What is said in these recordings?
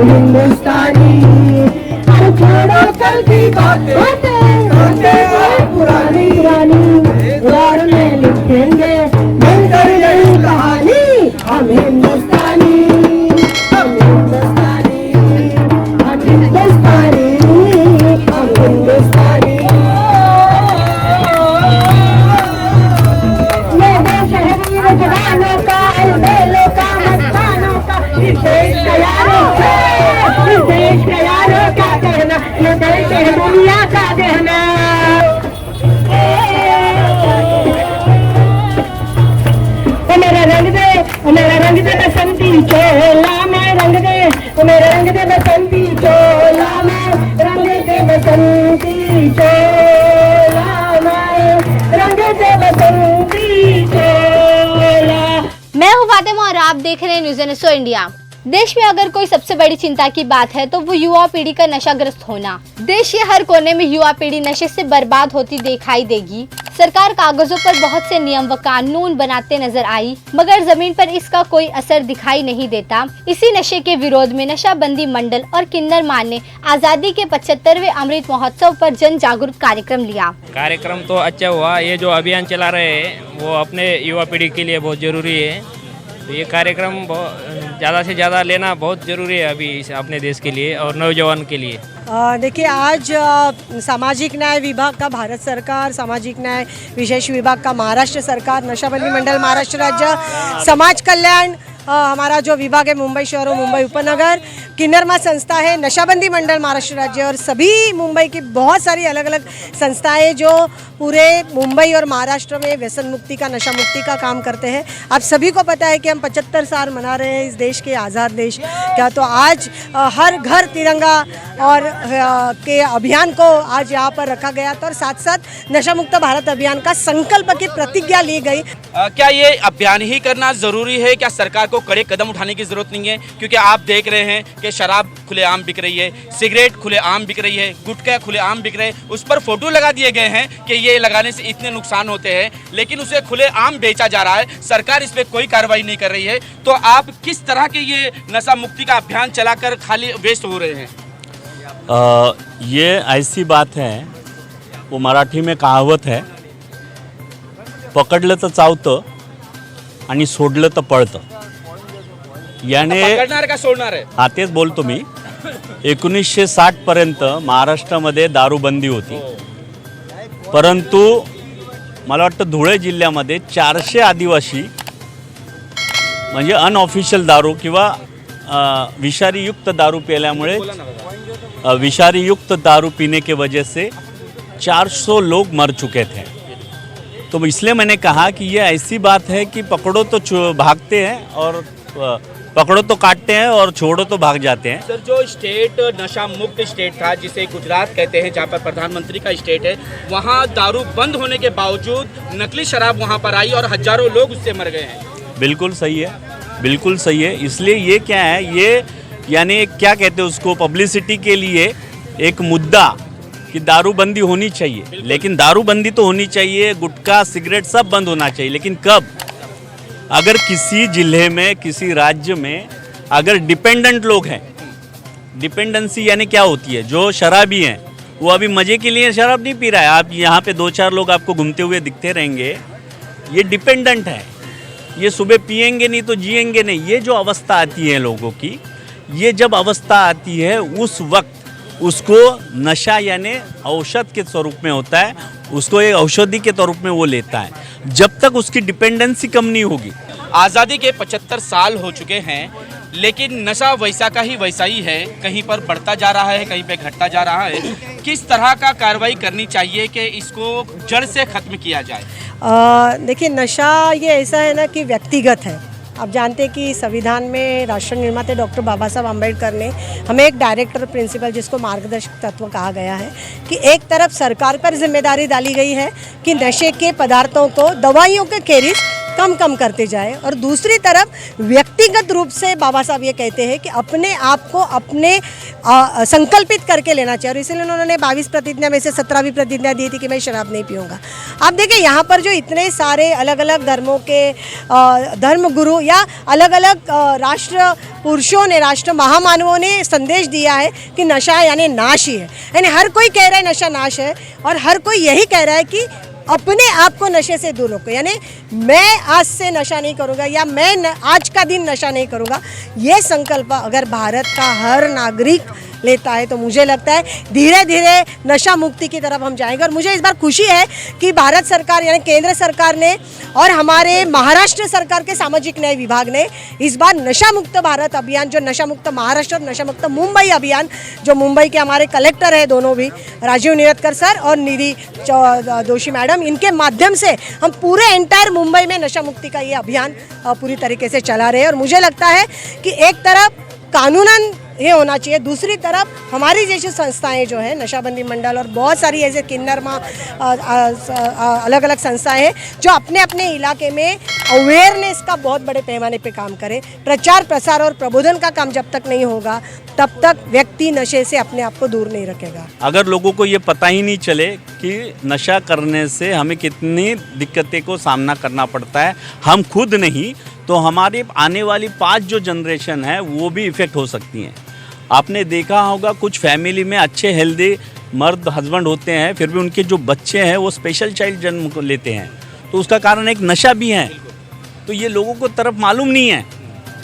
हम हिंदुस्तानी, हम छोड़ो कल की बातें, पुरानी दौर में लिखेंगे मिलकर नई कहानी। हम हिंदुस्तानी, हम हिंदुस्तानी, हम हिंदुस्तानी, हम हिंदुस्तानी। ये देश है वीर जवानों का, अलबेलों का, मस्तानों का। इस देश का यारों का, इस देश का यारों का कहना, ये देश है दुनिया का कहना। मेरा रंग दे, मेरा रंग दे बसंती चोला में, रंग दे मेरा रंग दे बसंती चोला में, रंग दे बसंती चोला में, रंग दे बसंती चोला। मैं हूँ फातिमा और आप देख रहे हैं न्यूज़ एन इंडिया। देश में अगर कोई सबसे बड़ी चिंता की बात है तो वो युवा पीढ़ी का नशाग्रस्त होना। देश के हर कोने में युवा पीढ़ी नशे से बर्बाद होती दिखाई देगी। सरकार कागजों पर बहुत से नियम व कानून बनाते नजर आई, मगर जमीन पर इसका कोई असर दिखाई नहीं देता। इसी नशे के विरोध में नशाबंदी मंडल और किन्नर मान ने आजादी के 75वें अमृत महोत्सव पर जन जागरूक कार्यक्रम लिया। कार्यक्रम तो अच्छा हुआ। ये जो अभियान चला रहे हैं वो अपने युवा पीढ़ी के लिए बहुत जरूरी है। तो ये कार्यक्रम ज़्यादा से ज़्यादा लेना बहुत ज़रूरी है अभी अपने देश के लिए और नौजवान के लिए। देखिए, आज सामाजिक न्याय विभाग का भारत सरकार, सामाजिक न्याय विशेष विभाग का महाराष्ट्र सरकार, नशाबंदी मंडल महाराष्ट्र राज्य, समाज कल्याण हमारा जो विभाग है मुंबई शहर और मुंबई उपनगर, किन्नरमा संस्था है, नशाबंदी मंडल महाराष्ट्र राज्य और सभी मुंबई की बहुत सारी अलग अलग संस्थाएं जो पूरे मुंबई और महाराष्ट्र में व्यसन मुक्ति का, नशा मुक्ति का काम करते हैं। आप सभी को पता है कि हम 75 साल मना रहे हैं इस देश के आज़ाद देश क्या। तो आज हर घर तिरंगा और के अभियान को आज यहाँ पर रखा गया था और साथ साथ नशा मुक्त भारत अभियान का संकल्प की प्रतिज्ञा ली गई। क्या ये अभियान ही करना ज़रूरी है? क्या सरकार को कड़े कदम उठाने की ज़रूरत नहीं है? क्योंकि आप देख रहे हैं कि शराब खुलेआम बिक रही है, सिगरेट खुलेआम बिक रही है, गुटखा खुलेआम बिक रहे हैं। उस पर फोटो लगा दिए गए हैं कि ये लगाने से इतने नुकसान होते हैं, लेकिन उसे खुलेआम बेचा जा रहा है। सरकार इस पर कोई कार्रवाई नहीं कर रही है। तो आप किस तरह के ये नशा मुक्ति का अभियान चलाकर खाली वेस्ट हो रहे हैं? ये ऐसी बात है, वो मराठी में कहावत है, पकडलं तर चावतं आणि सोडलं तर पळतं। याने पकडणार का सोडणार आहे? हा तेच बोलतो मी। 1960 पर्यंत महाराष्ट्रामध्ये दारूबंदी होती, परंतु मला वाटतं धुळे जिल्ह्यामध्ये 400 आदिवासी म्हणजे अनऑफिशियल दारू किंवा विषारीयुक्त दारू पिल्यामुळे विषारीयुक्त दारू पीने के वजह से 400 लोग मर चुके थे। तो इसलिए मैंने कहा कि ये ऐसी बात है कि पकड़ो तो भागते हैं और पकड़ो तो काटते हैं और छोड़ो तो भाग जाते हैं। सर, जो स्टेट नशा मुक्त स्टेट था जिसे गुजरात कहते हैं, जहाँ पर प्रधानमंत्री का स्टेट है, वहाँ दारू बंद होने के बावजूद नकली शराब वहाँ पर आई और हजारों लोग उससे मर गए हैं। बिल्कुल सही है, बिल्कुल सही है। इसलिए ये क्या है, ये यानी क्या कहते हैं उसको, पब्लिसिटी के लिए एक मुद्दा कि दारूबंदी होनी चाहिए। लेकिन दारूबंदी तो होनी चाहिए, गुटखा सिगरेट सब बंद होना चाहिए, लेकिन कब? अगर किसी जिले में, किसी राज्य में अगर डिपेंडेंट लोग हैं, डिपेंडेंसी यानी क्या होती है, जो शराबी हैं वो अभी मज़े के लिए शराब नहीं पी रहा है। आप यहाँ पे 2-4 लोग आपको घूमते हुए दिखते रहेंगे, ये डिपेंडेंट है, ये सुबह पिएंगे नहीं तो जिएंगे नहीं। ये जो अवस्था आती है लोगों की, ये जब अवस्था आती है उस वक्त उसको नशा यानी औषध के स्वरूप में होता है, उसको एक औषधि के स्वरूप में वो लेता है। जब तक उसकी डिपेंडेंसी कम नहीं होगी। आज़ादी के 75 साल हो चुके हैं, लेकिन नशा वैसा का ही वैसा ही है, कहीं पर बढ़ता जा रहा है, कहीं पे घटता जा रहा है। किस तरह का कार्रवाई करनी चाहिए कि इसको जड़ से ख़त्म किया जाए? देखिए, नशा ये ऐसा है ना कि व्यक्तिगत है। आप जानते हैं कि संविधान में राष्ट्र निर्माता डॉक्टर बाबा साहब अम्बेडकर ने हमें एक डायरेक्टर प्रिंसिपल, जिसको मार्गदर्शक तत्व कहा गया है, कि एक तरफ सरकार पर जिम्मेदारी डाली गई है कि नशे के पदार्थों को, दवाइयों के खेरीज कम करते जाए, और दूसरी तरफ व्यक्तिगत रूप से बाबा साहब ये कहते हैं कि अपने आप को अपने संकल्पित करके लेना चाहिए। और इसलिए उन्होंने 22 प्रतिज्ञा में से 17वीं प्रतिज्ञा दी थी कि मैं शराब नहीं पीऊँगा। आप देखिए यहाँ पर जो इतने सारे अलग अलग धर्मों के धर्म गुरु या अलग अलग राष्ट्र पुरुषों ने, राष्ट्र महामानवों ने संदेश दिया है कि नशा यानी नाश ही है। यानी हर कोई कह रहा है नशा नाश है और हर कोई यही कह रहा है कि अपने आप को नशे से दूर रखो। यानी मैं आज से नशा नहीं करूँगा या मैं आज का दिन नशा नहीं करूँगा, ये संकल्प अगर भारत का हर नागरिक लेता है तो मुझे लगता है धीरे धीरे नशा मुक्ति की तरफ हम जाएंगे। और मुझे इस बार खुशी है कि भारत सरकार यानी केंद्र सरकार ने और हमारे महाराष्ट्र सरकार के सामाजिक न्याय विभाग ने इस बार नशा मुक्त भारत अभियान, जो नशा मुक्त महाराष्ट्र और नशा मुक्त मुंबई अभियान, जो मुंबई के हमारे कलेक्टर है दोनों भी, राजीव निरतकर सर और निधि दोषी मैडम, इनके माध्यम से हम पूरे एंटायर मुंबई में नशा मुक्ति का ये अभियान पूरी तरीके से चला रहे हैं। और मुझे लगता है कि एक तरफ कानूनन ये होना चाहिए, दूसरी तरफ हमारी जैसी संस्थाएं जो है नशाबंदी मंडल और बहुत सारी ऐसे किन्नरमा अलग अलग संस्थाएं हैं जो अपने अपने इलाके में अवेयरनेस का बहुत बड़े पैमाने पे काम करें। प्रचार प्रसार और प्रबोधन का काम जब तक नहीं होगा तब तक व्यक्ति नशे से अपने आप को दूर नहीं रखेगा। अगर लोगों को ये पता ही नहीं चले कि नशा करने से हमें कितनी दिक्कतें को सामना करना पड़ता है, हम खुद नहीं तो हमारे आने वाली 5 जो जनरेशन है वो भी इफ़ेक्ट हो सकती हैं। आपने देखा होगा कुछ फैमिली में अच्छे हेल्दी मर्द हस्बैंड होते हैं, फिर भी उनके जो बच्चे हैं वो स्पेशल चाइल्ड जन्म को लेते हैं, तो उसका कारण एक नशा भी है। तो ये लोगों को तरफ मालूम नहीं है।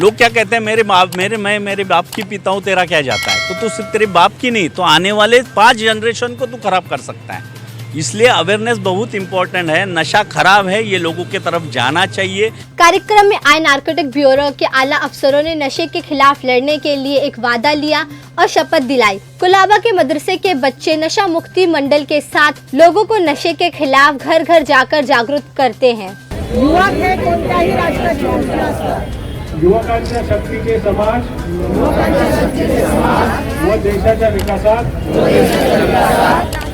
लोग क्या कहते हैं, मेरे बाप की पीता हूँ, तेरा क्या जाता है। तो सिर्फ तेरे बाप की नहीं, तो आने वाले 5 जनरेशन को तू खराब कर सकता है। इसलिए अवेयरनेस बहुत इंपॉर्टेंट है। नशा खराब है, ये लोगों के तरफ जाना चाहिए। कार्यक्रम में आए नारकोटिक ब्यूरो के आला अफसरों ने नशे के खिलाफ लड़ने के लिए एक वादा लिया और शपथ दिलाई। कुलाबा के मदरसे के बच्चे नशा मुक्ति मंडल के साथ लोगों को नशे के खिलाफ घर घर जाकर जागरूक करते हैं। युवक हे कोणत्याही राष्ट्राची उंची असतात। युवकांच्या शक्तीचे समाज व देशाच्या विकासात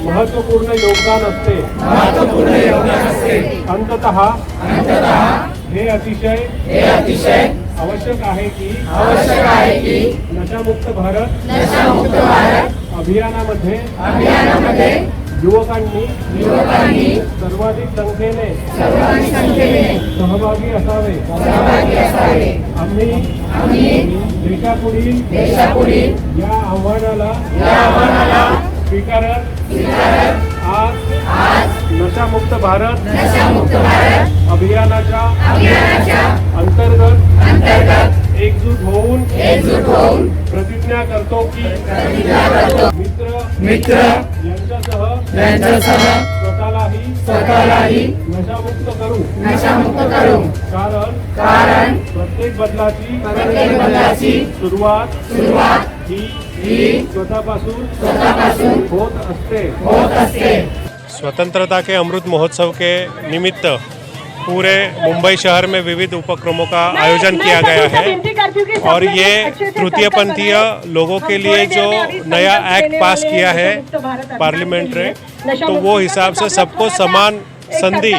महत्त्वपूर्ण योगदान असते। अंततः हे अतिशय आवश्यक आहे की नशामुक्त भारत अभियानामध्ये युवकांनी सर्वाधिक संख्येने सहभागी असावे। आम्ही देशापुढील या आव्हानाला स्वीकारत आज नशामुक्त भारत अभियानाच्या अंतर्गत एकजूट होऊन प्रतिज्ञा करतो की मित्र यांच्यासह स्वतःलाही नशामुक्त करू। कारण प्रत्येक बदलाची सुरुवात ही स्वतःपासून होत असते। स्वतंत्रता के अमृत महोत्सव के निमित्त पूरे मुंबई शहर में विविध उपक्रमों का आयोजन किया गया है और ये तृतीयपंथीय लोगों के लिए जो नया एक्ट पास किया है पार्लियामेंट ने, तो वो हिसाब से सबको समान संधि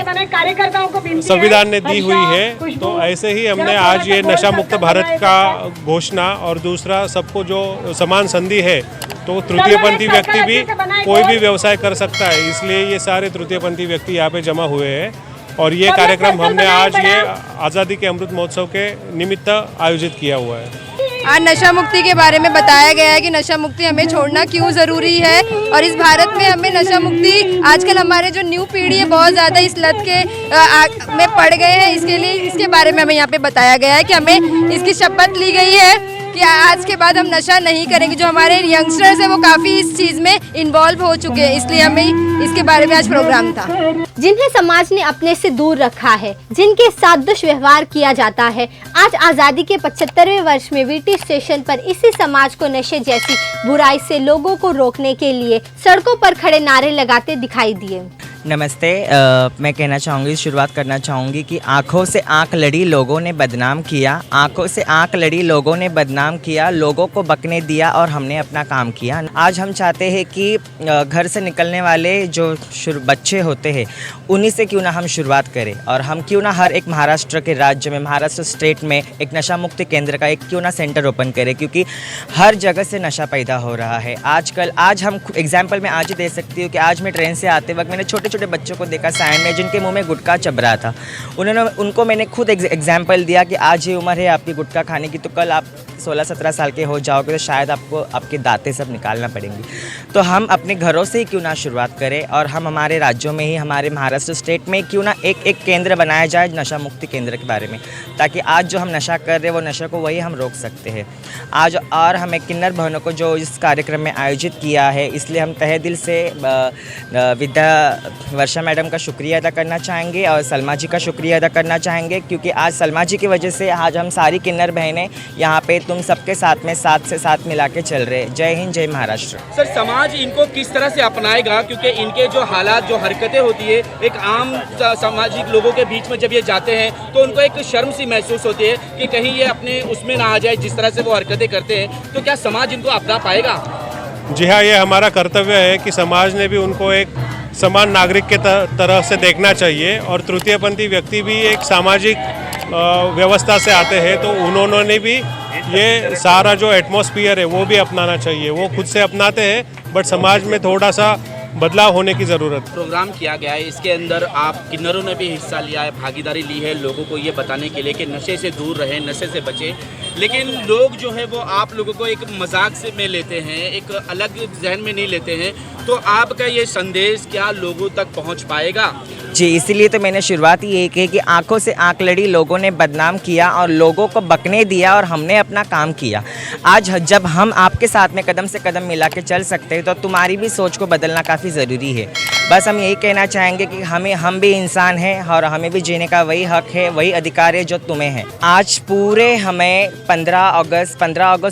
संविधान ने दी हुई है। तो ऐसे ही हमने आज ये नशा मुक्त भारत का घोषणा और दूसरा सबको जो समान संधि है, तो तृतीयपंथी व्यक्ति भी कोई भी व्यवसाय कर सकता है। इसलिए ये सारे तृतीयपंथी व्यक्ति यहाँ पे जमा हुए हैं और ये कार्यक्रम हमने आज ये आज़ादी के अमृत महोत्सव के निमित्त आयोजित किया हुआ है। आज नशा मुक्ति के बारे में बताया गया है कि नशा मुक्ति हमें छोड़ना क्यों ज़रूरी है और इस भारत में हमें नशा मुक्ति, आजकल हमारे जो न्यू पीढ़ी है बहुत ज़्यादा इस लत के में पड़ गए हैं, इसके लिए इसके बारे में हमें यहाँ पे बताया गया है कि हमें इसकी शपथ ली गई है कि आज के बाद हम नशा नहीं करेंगे। जो हमारे यंगस्टर्स हैं वो काफ़ी इस चीज़ में इन्वॉल्व हो चुके हैं, इसलिए हमें इसके बारे में आज प्रोग्राम था। जिन्हें समाज ने अपने से दूर रखा है, जिनके साथ दुष्व्यवहार किया जाता है, आज आज़ादी के 75वें वर्ष में वीटी स्टेशन पर इसी समाज को नशे जैसी बुराई से लोगों को रोकने के लिए सड़कों पर खड़े नारे लगाते दिखाई दिए। नमस्ते। मैं कहना चाहूँगी, शुरुआत करना चाहूँगी कि आंखों से आंख लड़ी लोगों ने बदनाम किया, आंखों से आंख लड़ी लोगों ने बदनाम किया, लोगों को बकने दिया और हमने अपना काम किया। आज हम चाहते हैं कि घर से निकलने वाले जो बच्चे होते हैं उन्हीं से क्यों ना हम शुरुआत करें, और हम क्यों ना हर एक महाराष्ट्र के राज्य में, महाराष्ट्र स्टेट में एक नशा मुक्ति केंद्र का एक क्यों ना सेंटर ओपन करें, क्योंकि हर जगह से नशा पैदा हो रहा है आजकल। आज हम एग्जाम्पल मैं आज ही दे सकती हूँ कि आज मैं ट्रेन से आते वक्त मैंने छोटे छोटे बच्चों को देखा साइड में जिनके मुंह में गुटखा चब रहा था। उनको मैंने खुद एग्जाम्पल दिया कि आज ये उम्र है आपकी गुटखा खाने की, तो कल आप 16-17 साल के हो जाओगे तो शायद आपको आपके दांतें सब निकालना पड़ेंगी। तो हम अपने घरों से ही क्यों ना शुरुआत करें, और हम हमारे राज्यों में ही, हमारे महाराष्ट्र स्टेट में क्यों ना एक केंद्र बनाया जाए नशा मुक्ति केंद्र के बारे में, ताकि आज जो हम नशा कर रहे हैं वो नशा को वही हम रोक सकते हैं आज। और हमें किन्नर बहनों को जो इस कार्यक्रम में आयोजित किया है, इसलिए हम तहे दिल से विद्या वर्षा मैडम का शुक्रिया अदा करना चाहेंगे और सलमा जी का शुक्रिया अदा करना चाहेंगे, क्योंकि आज सलमा जी की वजह से आज हम सारी किन्नर बहनें यहाँ पे तुम सबके साथ में साथ से साथ मिला के चल रहे। जय हिंद, जय महाराष्ट्र। सर, समाज इनको किस तरह से अपनाएगा, क्योंकि इनके जो हालात, जो हरकतें होती है, एक आम सामाजिक लोगों के बीच में जब ये जाते हैं तो उनको एक शर्म सी महसूस होती है कि कहीं ये अपने उसमें ना आ जाए जिस तरह से वो हरकतें करते हैं, तो क्या समाज इनको अपना पाएगा? जी हाँ, ये हमारा कर्तव्य है कि समाज ने भी उनको एक समान नागरिक के तरह से देखना चाहिए, और तृतीयपंथी व्यक्ति भी एक सामाजिक व्यवस्था से आते हैं, तो उन्होंने भी ये सारा जो एटमॉस्फेयर है वो भी अपनाना चाहिए। वो खुद से अपनाते हैं, बट समाज में थोड़ा सा बदलाव होने की ज़रूरत। प्रोग्राम किया गया है, इसके अंदर आप किन्नरों ने भी हिस्सा लिया है, भागीदारी ली है लोगों को ये बताने के लिए कि नशे से दूर रहें, नशे से बचें, लेकिन लोग जो है वो आप लोगों को एक मजाक से में लेते हैं, एक अलग जहन में नहीं लेते हैं। तो आपका ये संदेश क्या लोगों तक पहुंच पाएगा? जी, इसीलिए तो मैंने शुरुआत ही यही की कि आंखों से आंख लड़ी लोगों ने बदनाम किया और लोगों को बकने दिया और हमने अपना काम किया। आज जब हम आपके साथ में कदम से कदम मिला के चल सकते हैं तो तुम्हारी भी सोच को बदलना काफ़ी ज़रूरी है। बस हम यही कहना चाहेंगे कि हम भी इंसान हैं और हमें भी जीने का वही हक है, वही अधिकार है जो तुम्हें है। आज पूरे हमें 15 अगस्त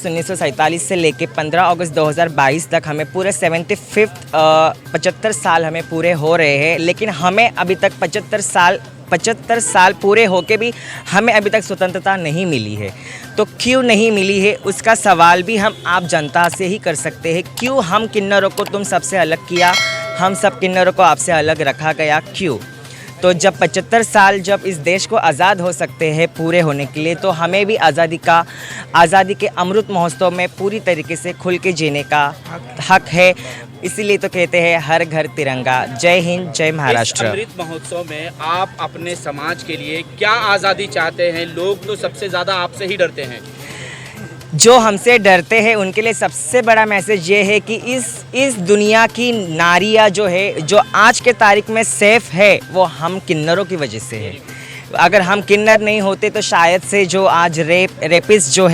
1947 से लेके 15 अगस्त 2022 तक हमें पूरे 75 साल हमें पूरे हो रहे हैं, लेकिन हमें अभी तक 75 साल पूरे होके भी हमें अभी तक स्वतंत्रता नहीं मिली है। तो क्यों नहीं मिली है उसका सवाल भी हम आप जनता से ही कर सकते हैं। क्यों हम किन्नरों को तुम सबसे अलग किया, हम सब किन्नरों को आपसे अलग रखा गया, क्यों? तो जब 75 साल जब इस देश को आज़ाद हो सकते हैं पूरे होने के लिए, तो हमें भी आज़ादी के अमृत महोत्सव में पूरी तरीके से खुल के जीने का हक है। इसीलिए तो कहते हैं हर घर तिरंगा। जय हिंद, जय महाराष्ट्र। अमृत महोत्सव में आप अपने समाज के लिए क्या आज़ादी चाहते हैं? लोग तो सबसे ज़्यादा आपसे ही डरते हैं। जो हमसे डरते हैं उनके लिए सबसे बड़ा मैसेज ये है कि इस दुनिया की नारियाँ जो है, जो आज के तारीख में सेफ है, वो हम किन्नरों की वजह से है। अगर हम किन्नर नहीं होते तो शायद से जो आज रेपिस्ट जो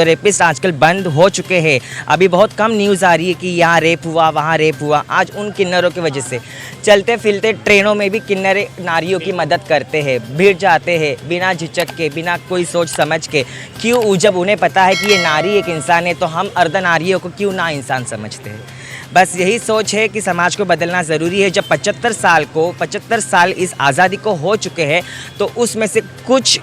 रेपिस्ट आजकल बंद हो चुके हैं, अभी बहुत कम न्यूज़ आ रही है कि यहाँ रेप हुआ, वहाँ रेप हुआ, आज उन किन्नरों की वजह से। चलते फिरते ट्रेनों में भी किन्नर नारियों की मदद करते हैं, भीड़ जाते हैं बिना झिझक के, बिना कोई सोच समझ के। क्यों? जब उन्हें पता है कि ये नारी एक इंसान है, तो हम अर्धनारियों को क्यों ना इंसान समझते हैं। बस यही सोच है कि समाज को बदलना ज़रूरी है। जब 75 साल इस आज़ादी को हो चुके हैं, तो उसमें से कुछ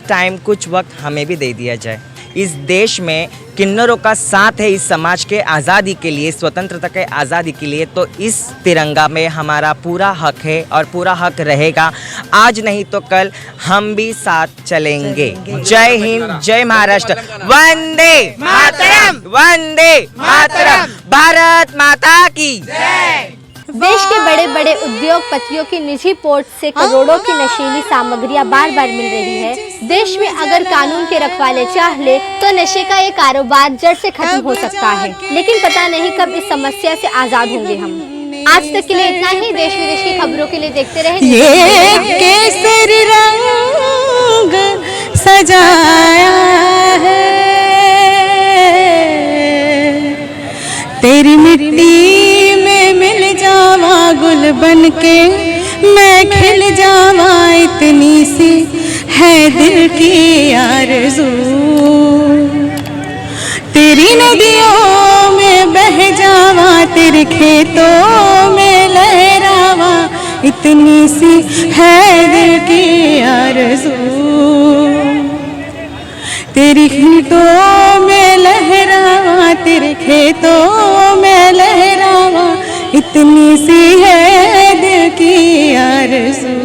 टाइम, कुछ वक्त हमें भी दे दिया जाए। इस देश में किन्नरों का साथ है इस समाज के आज़ादी के लिए, स्वतंत्रता के आज़ादी के लिए। तो इस तिरंगा में हमारा पूरा हक है और पूरा हक रहेगा। आज नहीं तो कल हम भी साथ चलेंगे। जय हिंद, जय महाराष्ट्र। वंदे मातरम, वंदे मातरम, भारत माता की जय। देश के बड़े बड़े उद्योगपतियों की निजी पोर्ट से करोड़ों की नशीली सामग्रियां बार बार मिल रही है। देश में अगर कानून के रखवाले चाह ले तो नशे का ये कारोबार जड़ से खत्म हो सकता है, लेकिन पता नहीं कब इस समस्या से आजाद होंगे हम। आज तक के लिए इतना ही। देश विदेश की खबरों के लिए देखते रहें। ये केसरी रंग सजाया है तेरी मिट्टी में मिल जावा गुल बन के मैं खिल जावा, इतनी सी है दिल की आरज़ू। तेरी नदियों में बह जावा, तेरे खेतों में लहरा लहरावा, इतनी सी है दिल की आरज़ू। तेरी खेतों में लहरावा, तेरे खेतों में लहरावा, इतनी सी है दिल की आरज़ू।